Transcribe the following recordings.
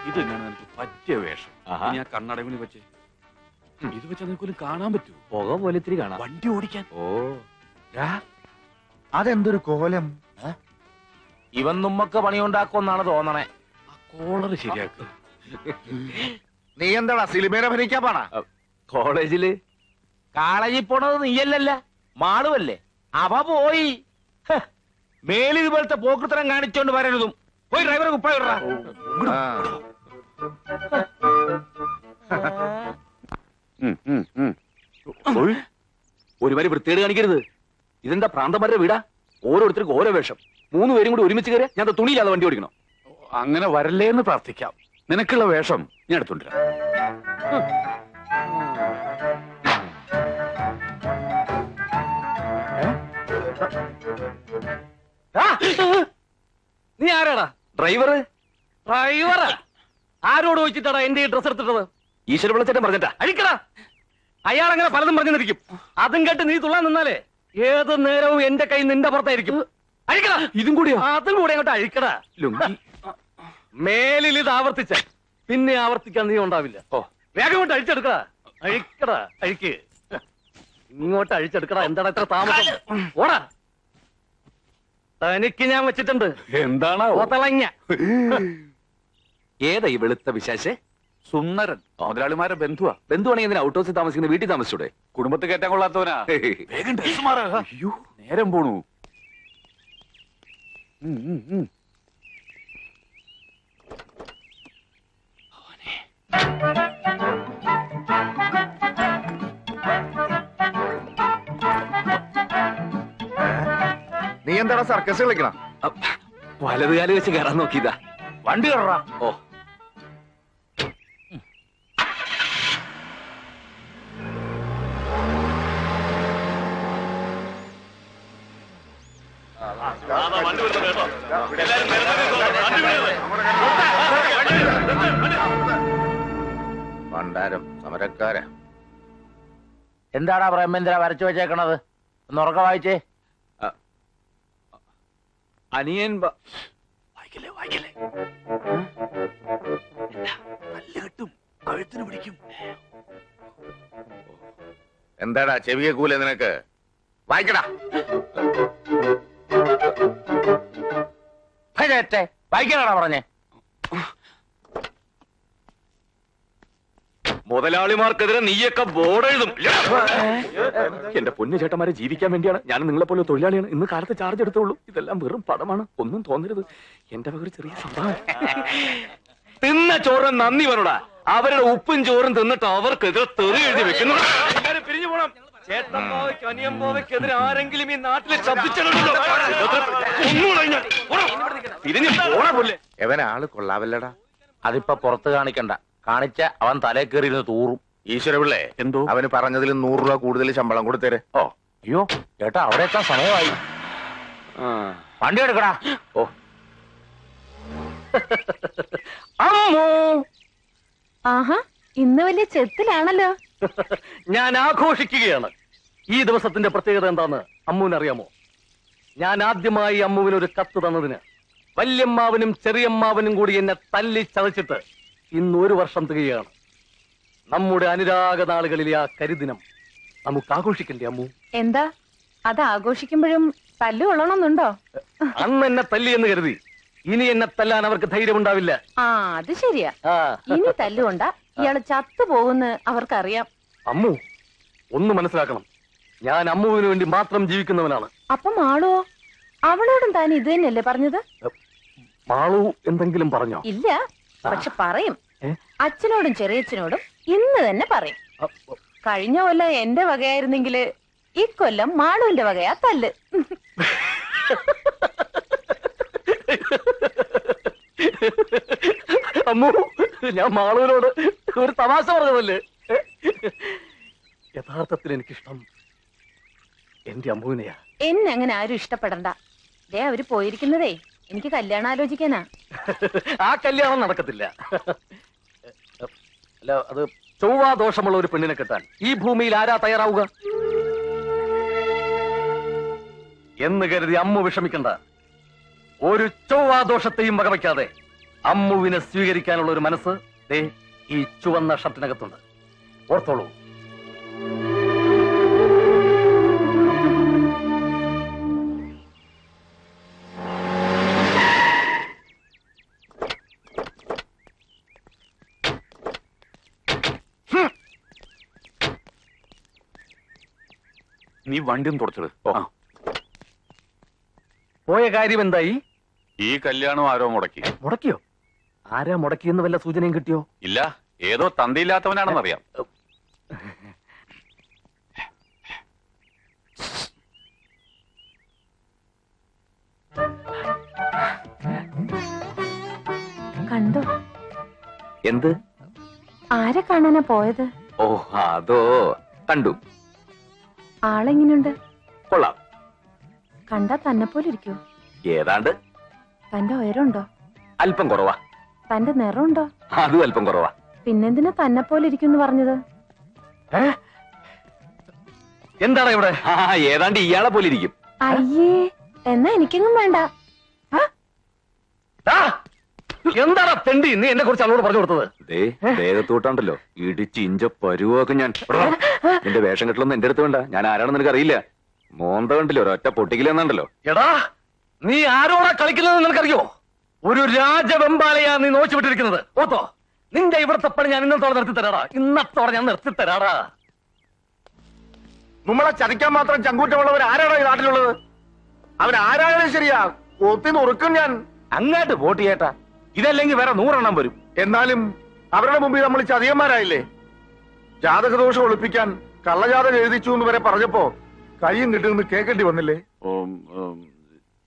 ഇത് തന്നെയാണ് എനിക്ക് പറ്റിയ വേഷം. ഞാൻ കണ്ണടവിന് വെച്ച് ഇത് വെച്ചാൽ നിനക്കൊന്നും കാണാൻ പറ്റുമോ? പുക പോലെ ഇത്തിരി കാണാം. വണ്ടി ഓടിക്കാൻ. ഓ അതെന്തൊരു കോലം. ഇവൻ നമ്മക്ക് പണിയുണ്ടാക്കുമെന്നാണ് തോന്നണേ. ആ കോളർ ശരിയാക്കുക. നീ എന്താടാ സിനിമേനെ ഭരിക്കാൻ പോണ? കോളേജില് കോളേജിൽ പോണത് നീയല്ലല്ല, മാളുവല്ലേ. അവ പോയി. മേലിൽ ഇതുപോലത്തെ പോക്കൃത്തരം കാണിച്ചോണ്ട് വരരുതും. പോയി ഡ്രൈവറെ കുപ്പായ ഒരു വരി വൃത്തികേട് കാണിക്കരുത്. ഇതെന്താ പ്രാന്തന്മാരുടെ വീടാ? ഓരോരുത്തർക്ക് ഓരോ വേഷം. 3 പേരും കൂടി ഒരുമിച്ച് കയറിയ ഞാൻ തുണിയില്ലാതെ വണ്ടി ഓടിക്കണം. അങ്ങനെ വരല്ലേ എന്ന് പ്രാർത്ഥിക്കാം. നിനക്കുള്ള വേഷം ഞാൻ എടുത്തോണ്ടിരാം. നീ ആരാടാ? ഡ്രൈവറ്? ഡ്രൈവറാ? ആരോട് ചോദിച്ചിട്ടാടാ എന്റെ ഈ ഡ്രസ് എടുത്തിട്ടത്? ഈശ്വര വിളിച്ചിട്ട് പറഞ്ഞിട്ടാ അഴിക്കടാ. അയാൾ അങ്ങനെ പലതും പറഞ്ഞിരിക്കും. അതും കേട്ട് നീ തുള്ളാൻ നിന്നാലേ ഏത് നേരവും എന്റെ കൈ നിന്റെ പുറത്തായിരിക്കും. അഴിക്കടാ. ഇതും കൂടിയോ? അതും കൂടെ അങ്ങോട്ട് അഴിക്കടാ. മേലിൽ ഇത് ആവർത്തിച്ച പിന്നെ ആവർത്തിക്കാൻ നീ ഉണ്ടാവില്ല. ഓ വേഗം കൊണ്ട് അഴിച്ചെടുക്കടാ. അഴിക്കടാ. അഴിക്ക്. ഇങ്ങോട്ട് അഴിച്ചെടുക്കടാ. എന്താണ് ഇത്ര താമസം? ഓടാ. തനിക്ക് ഞാൻ വെച്ചിട്ടുണ്ട്. എന്താണ് ഓത്തളങ്ങ. ഏതാ ഈ വെളുത്ത വിശേഷേ? സുന്ദരൻ. മുതലാളിമാരെ ബന്ധുവാ. ബന്ധുവാണെങ്കിൽ എന്തിനാ ഔട്ട് ഹൗസിൽ താമസിക്കുന്ന? വീട്ടിൽ താമസിച്ചൂടെ? കുടുംബത്തിൽ കയറ്റാൻ കൊള്ളാത്തവനാ. വേഗം ഡ്രസ് മാറാ. അയ്യോ നേരം പോണു. നീ എന്താടാ സർക്കസ് കളിക്കണം? വലതുകാല് വെച്ച് കയറാൻ നോക്കിയതാ. വണ്ടി കയറാ. ഓ പണ്ടാരം സമരക്കാര. എന്താടാ പ്രേമേന്ദ്ര വരച്ചു വെച്ചേക്കണത്? ഒന്ന് ഉറക്ക വായിച്ചേ. അനിയൻ വായിക്കല്ലേ വായിക്കല്ലേ. നല്ല കിട്ടും, കഴുത്തിന് പിടിക്കും. എന്താടാ ചെവിയെ കൂലെ നിനക്ക്? വായിക്കടാ. വായിക്കാനാടാ പറഞ്ഞേ? മുതലാളിമാർക്കെതിരെ നീയൊക്കെ ബോർഡ് എഴുതും. എന്റെ പൊന്നു ചേട്ടന്മാരെ, ജീവിക്കാൻ വേണ്ടിയാണ് ഞാൻ നിങ്ങളെ പോലെ തൊഴിലാളിയാണ്. ഇന്ന് കാലത്ത് ചാർജ് എടുത്തുള്ളൂ. ഇതെല്ലാം വെറും പടമാണ്. ഒന്നും തോന്നരുത്. എന്റെ വക ഒരു ചെറിയ സംഭവം. തിന്ന ചോറും നന്ദി വരൂടാ. അവരുടെ ഉപ്പും ചോറും തിന്നിട്ട് അവർക്കെതിരെ തെറി എഴുതി വെക്കുന്നു. പിരിഞ്ഞു പോണം. ചേട്ടമ്പാവയ്ക്ക് അനിയമ്പാവയ്ക്കെതിരെ ആരെങ്കിലും ഈ നാട്ടിലെ ശബ്ദിച്ചിട്ടുണ്ടോ? തിരിഞ്ഞു പോണ പോലെ. എവൻ ആള് കൊള്ളാവല്ലടാ. അതിപ്പോ പുറത്ത് കാണിക്കണ്ട. കാണിച്ച അവൻ തലേ കയറിയിരുന്ന് തൂറും. ഈശ്വരപിള്ളേ, എന്തോ അവന് പറഞ്ഞതിൽ 100 രൂപ കൂടുതൽ ശമ്പളം കൊടുത്തേരെ. ഓ അയ്യോ ചേട്ടാ, അവിടെ എത്താൻ സമയമായി. വണ്ടി എടുക്കടാ. ഓ അമ്മോ, ആഹാ, ഇന്ന് വലിയ ചെത്തിലാണല്ലോ. ഞാൻ ആഘോഷിക്കുകയാണ്. ഈ ദിവസത്തിന്റെ പ്രത്യേകത എന്താന്ന് അമ്മുവിനറിയാമോ? ഞാൻ ആദ്യമായി അമ്മുവിനൊരു കത്ത് തന്നതിന് വല്യമ്മാവനും ചെറിയമ്മാവനും കൂടി എന്നെ തല്ലി ചതച്ചിട്ട് ഇന്ന് 1 വർഷം തികയാണ്. നമ്മുടെ അനുരാഗ നാളുകളിലെ ആ കരിദിനം നമുക്ക് ആഘോഷിക്കണ്ടേ അമ്മു? എന്താ അത് ആഘോഷിക്കുമ്പോഴും തല്ലു കൊള്ളണമെന്നുണ്ടോ? അന്ന് എന്നെ തല്ലി എന്ന് കരുതി ഇനി എന്നെ തല്ലാൻ അവർക്ക് ധൈര്യമുണ്ടാവില്ല. ആ അത് ശരിയാ. ഇനി തല്ലുകൊണ്ട ഇയാള് ചത്തുപോകുന്ന് അവർക്കറിയാം. അമ്മു ഒന്ന് മനസ്സിലാക്കണം, ഞാൻ അമ്മുവിന് വേണ്ടി മാത്രം ജീവിക്കുന്നവനാണ്. അപ്പം മാളുവോ? അവളോടും താൻ ഇത് തന്നെയല്ലേ പറഞ്ഞത്? മാളു എന്തെങ്കിലും പറഞ്ഞോ? ഇല്ല, പക്ഷെ പറയും. അച്ഛനോടും ചെറിയച്ഛനോടും ഇന്ന് തന്നെ പറയും. കഴിഞ്ഞ കൊല്ലം എന്റെ വകയായിരുന്നെങ്കില് ഇക്കൊല്ലം മാളുവിന്റെ വകയാ തല്ല്. അമ്മു, ഞാൻ മാളുവിനോട് ഒരു തമാശ പറഞ്ഞതല്ലേ. യഥാർത്ഥത്തിൽ എനിക്കിഷ്ടം എന്റെ അമ്മുവിനെയാ. എന്നെ അങ്ങനെ ആരും ഇഷ്ടപ്പെടണ്ട. ദേ അവര് പോയിരിക്കുന്നതേ എനിക്ക് കല്യാണം ആലോചിക്കാനാ. ആ കല്യാണം നടക്കത്തില്ല. അല്ല, അത് ചൊവ്വാ ദോഷമുള്ള ഒരു പെണ്ണിനെ കിട്ടാൻ ഈ ഭൂമിയിൽ ആരാ തയ്യാറാവുക എന്ന് കരുതി അമ്മു വിഷമിക്കണ്ട. ഒരു ചൊവ്വാ ദോഷത്തെയും വകവയ്ക്കാതെ അമ്മുവിനെ സ്വീകരിക്കാനുള്ള ഒരു മനസ്സ് ദേ ഈ ചുവന്ന ഷർട്ടിനകത്തുണ്ട്. ഓർത്തോളൂ. നീ വണ്ടി ഒന്ന് തുടച്ചത്. പോയ കാര്യം എന്തായി? ഈ കല്യാണം ആരോ മുടക്കി. മുടക്കിയോ? ആരാ മുടക്കിയെന്ന് വല്ല സൂചനയും കിട്ടിയോ? ഇല്ല, ഏതോ തന്തയില്ലാത്തവനാണെന്നറിയാം. കണ്ടോ? എന്ത്? ആരെ കാണാനാ പോയത്? ഓ അതോ, കണ്ടു. ആളെങ്ങനെയുണ്ട്? കൊള്ളാം. കണ്ടാ തന്നെ പോലെ ഇരിക്കോ? ഏതാണ്ട്. തന്റെ ഉയരമുണ്ടോ? അല്പം കുറവാ. തന്റെ നിറമുണ്ടോ? അതും അല്പം കുറവാ. പിന്നെന്തിനാ തന്നെ പോലെ ഇരിക്കും പറഞ്ഞത്? എന്താണ് ഇവിടെ? ഏതാണ്ട് ഇയാളെ പോലെ ഇരിക്കും. അയ്യേ, എന്നാ എനിക്കെങ്ങും വേണ്ട. എന്താണ് തെണ്ടി നീ എന്നെ കുറിച്ച് അവളോട് പറഞ്ഞു കൊടുത്തത്? ദേഹത്തൂട്ടാണ്ടല്ലോ ഇടിച്ച് ഇഞ്ച പരുവൊക്കെ ഞാൻ. നിന്റെ വേഷം കെട്ടലൊന്നും എന്റെ അടുത്ത് വേണ്ട. ഞാൻ ആരാണെന്ന് നിനക്ക് അറിയില്ല. മോന്ത കണ്ടില്ലോ, ഒരൊറ്റ പൊട്ടിക്കില്ലെന്നുണ്ടല്ലോ. എടാ, നീ ആരോടാ കളിക്കുന്നത് നിനക്കറിയോ? ഒരു രാജവെമ്പാലയാ നീ നോച്ചു വിട്ടിരിക്കുന്നത്. ഓത്തോ, നിന്റെ ഇവിടുത്തെ പണി ഞാൻ ഇന്നത്തോടെ നിർത്തിത്തരാടാ. ഇന്നത്തോടെ ഞാൻ നിർത്തിത്തരാടാ. നമ്മളെ ചതിക്കാൻ മാത്രം ചങ്കൂറ്റമുള്ളവർ ആരാണോ ഈ നാട്ടിലുള്ളത്? അവരാരായാലും ശരിയാ, കൊത്തി നുറുക്കും ഞാൻ. അങ്ങോട്ട് വോട്ട് ചെയ്യട്ടാ. ഇതല്ലെങ്കിൽ വേറെ 100 എണ്ണം വരും. എന്നാലും അവരുടെ മുമ്പിൽ നമ്മൾ ചതിയന്മാരായില്ലേ? ജാതകദോഷം ഒളിപ്പിക്കാൻ കള്ളജാതകം എഴുതിച്ചു എന്ന് വരെ പറഞ്ഞപ്പോ കയ്യും കിട്ടുമെന്ന് കേൾക്കേണ്ടി വന്നില്ലേ?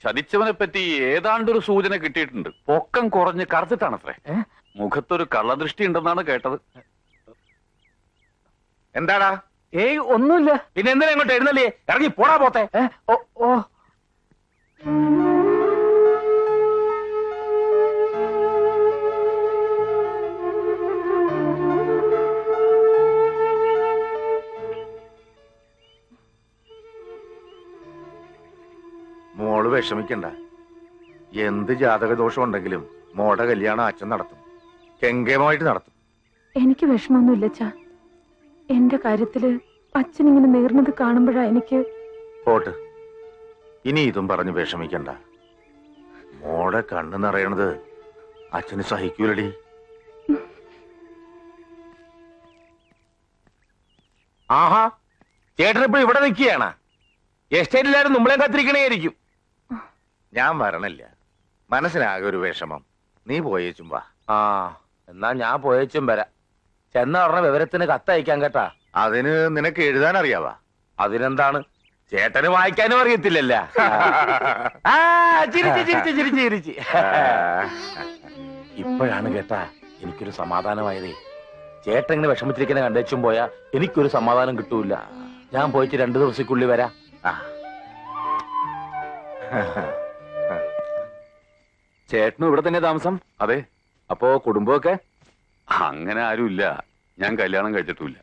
ചതിച്ചവനെ പറ്റി ഏതാണ്ടൊരു സൂചന കിട്ടിയിട്ടുണ്ട്. പൊക്കം കുറഞ്ഞ് കറുത്തിട്ടാണത്രേ. മുഖത്തൊരു കള്ളദൃഷ്ടി ഉണ്ടെന്നാണ് കേട്ടത്. എന്താടാ? ഏയ് ഒന്നുമില്ല. പിന്നെ എന്തിനാ ഇങ്ങോട്ട് എഴുന്നല്ലേ? ഇറങ്ങി പോടാ പോത്തെ. ഓ ഓ മോള് വിഷമിക്കണ്ട. എന്ത് ജാതകദോഷം ഉണ്ടെങ്കിലും മോടെ കല്യാണം അച്ഛൻ നടത്തും, കെങ്കേമമായിട്ട് നടത്തും. എനിക്ക് വിഷമമൊന്നുമില്ല അച്ഛാ. എന്റെ കാര്യത്തില് അച്ഛൻ ഇങ്ങനെ നേർന്നത് കാണുമ്പോഴാ എനിക്ക്. പോട്ട്, ഇനി ഇതും പറഞ്ഞ് വിഷമിക്കണ്ട. മോടെ കണ്ണ് നിറയണത് അച്ഛന് സഹിക്കൂലടി. ആഹാ, ചേട്ടനിപ്പോ ഇവിടെ നിൽക്കുകയാണ്. എസ്റ്റേറ്റിലാരും നമ്മളെ കാത്തിരിക്കണേയിരിക്കും. ഞാൻ വരണില്ല, മനസ്സിനാകെ ഒരു വിഷമം. നീ പോയേച്ചും വാ. ആ, എന്നാ ഞാൻ പോയേച്ചും വരാം. ചെന്ന ഉടനെ വിവരത്തിന് കത്തയക്കാൻ കേട്ടാ. അതിന് നിനക്ക് എഴുതാൻ അറിയാവാ? അതിനെന്താണ്, ചേട്ടന് വായിക്കാനും അറിയത്തില്ലല്ല. ചിരിച്ച് ഇപ്പോഴാണ് കേട്ടാ എനിക്കൊരു സമാധാനമായതേ. ചേട്ടൻ ഇങ്ങനെ വിഷമിച്ചിരിക്കുന്ന കണ്ടേച്ചും പോയാ എനിക്കൊരു സമാധാനം കിട്ടൂല. ഞാൻ പോയിട്ട് 2 ദിവസക്കുള്ളിൽ വരാം. ചേട്ടനും ഇവിടെ തന്നെ താമസം? അതെ. അപ്പോ കുടുംബമൊക്കെ? അങ്ങനെ ആരുമില്ല. ഞാൻ കല്യാണം കഴിച്ചിട്ടില്ല.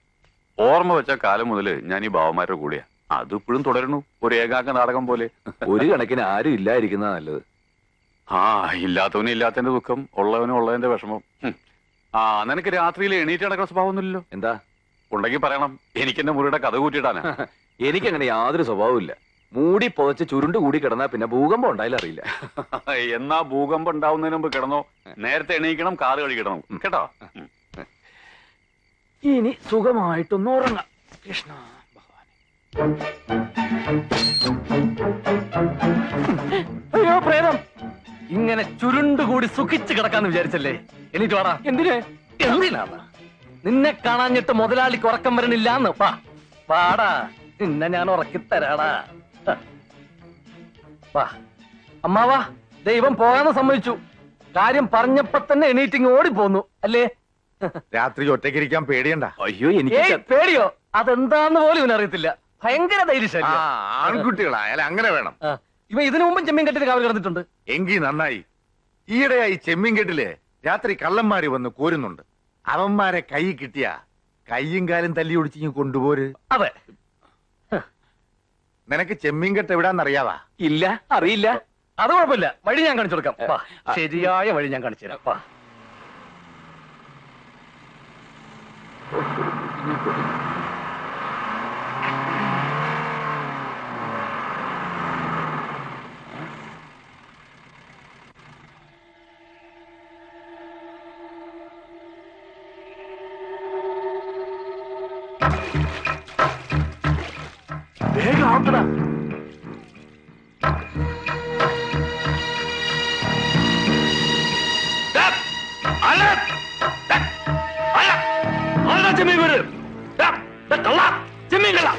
ഓർമ്മ വെച്ച കാലം മുതല് ഞാൻ ഈ ബാവന്മാരുടെ കൂടെയാ. അതിപ്പോഴും തുടരുന്നു, ഒരു ഏകാംഗ നാടകം പോലെ. ഒരു കണക്കിന് ആരും ഇല്ലാതിരിക്കുന്ന നല്ലത്. ഇല്ലാത്തവന് ഇല്ലാത്തതിന്റെ ദുഃഖം, ഉള്ളവനും ഉള്ളതിന്റെ വിഷമം. നിനക്ക് രാത്രിയിൽ എണീറ്റ് നടക്കുന്ന സ്വഭാവമൊന്നുമില്ലല്ലോ. എന്താ ഉണ്ടെങ്കിൽ പറയണം, എനിക്ക് എന്റെ മുറിയുടെ കഥ കൂട്ടിയിട്ടാണ്. എനിക്കങ്ങനെ യാതൊരു സ്വഭാവവും ഇല്ല. മൂടി പുതച്ച് ചുരുണ്ട് കൂടി കിടന്നാ പിന്നെ ഭൂകമ്പം ഉണ്ടായാലും അറിയില്ല. എന്നാ ഭൂകമ്പം ഉണ്ടാവുന്നതിന് മുമ്പ് കിടന്നോ. നേരത്തെ എണീക്കണം, കാറ് കഴിക്കണം കേട്ടോ. ഇനി സുഖമായിട്ടൊന്ന് ഉറങ്ങാം. കൃഷ്ണ അയ്യോ പ്രേതം, ഇങ്ങനെ ചുരുണ്ടുകൂടി സുഖിച്ച് കിടക്കാന്ന് വിചാരിച്ചല്ലേ? എനിക്ക് വാടാ. എന്തിനാണ് നിന്നെ കാണാഞ്ഞിട്ട് മുതലാളിക്ക് ഉറക്കം വരണില്ലാന്ന്? വാടാ, നിന്നെ ഞാൻ ഉറക്കിത്തരാടാ. വാ അമ്മാവാ, ദൈവം പോകാന്ന് സമ്മതിച്ചു. കാര്യം പറഞ്ഞപ്പോ തന്നെ എണീറ്റിങ് ഓടിപ്പോന്നു അല്ലേ? രാത്രി ഒറ്റയ്ക്കിരിക്കാൻ പേടിയണ്ട. അയ്യോ, എനിക്ക് പേടിയോ? അതെന്താന്ന് പോലും ഇവനറിയത്തില്ല. ഭയങ്കര ധൈര്യശാലി. ആൺകുട്ടികളായാലും അങ്ങനെ വേണം. ഇവ ഇതിനു മുമ്പും ചെമ്മീൻ കെട്ടിട്ട് കാവൽ കിടന്നിട്ടുണ്ട്. എങ്കി നന്നായി. ഈയിടെയായി ചെമ്മീൻ കെട്ടില് രാത്രി കള്ളന്മാര് വന്ന് കോരുന്നുണ്ട്. അവന്മാരെ കൈ കിട്ടിയ കയ്യും കാലും തല്ലി ഒടിച്ചിങ്ങ് കൊണ്ടുപോര്. അതെ. നിനക്ക് ചെമ്മീൻ കെട്ട് എവിടാന്നറിയാവാ? ഇല്ല, അറിയില്ല. അത് കുഴപ്പമില്ല, വഴി ഞാൻ കാണിച്ചു കൊടുക്കാം. വാ, ശരിയായ വഴി ഞാൻ കാണിച്ചു തരാം. വാ. വേഗം ആവത്തടാ. ചെമ്മീൻ വീട് കള്ള ചെമ്മീൻ കള്ള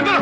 എന്താ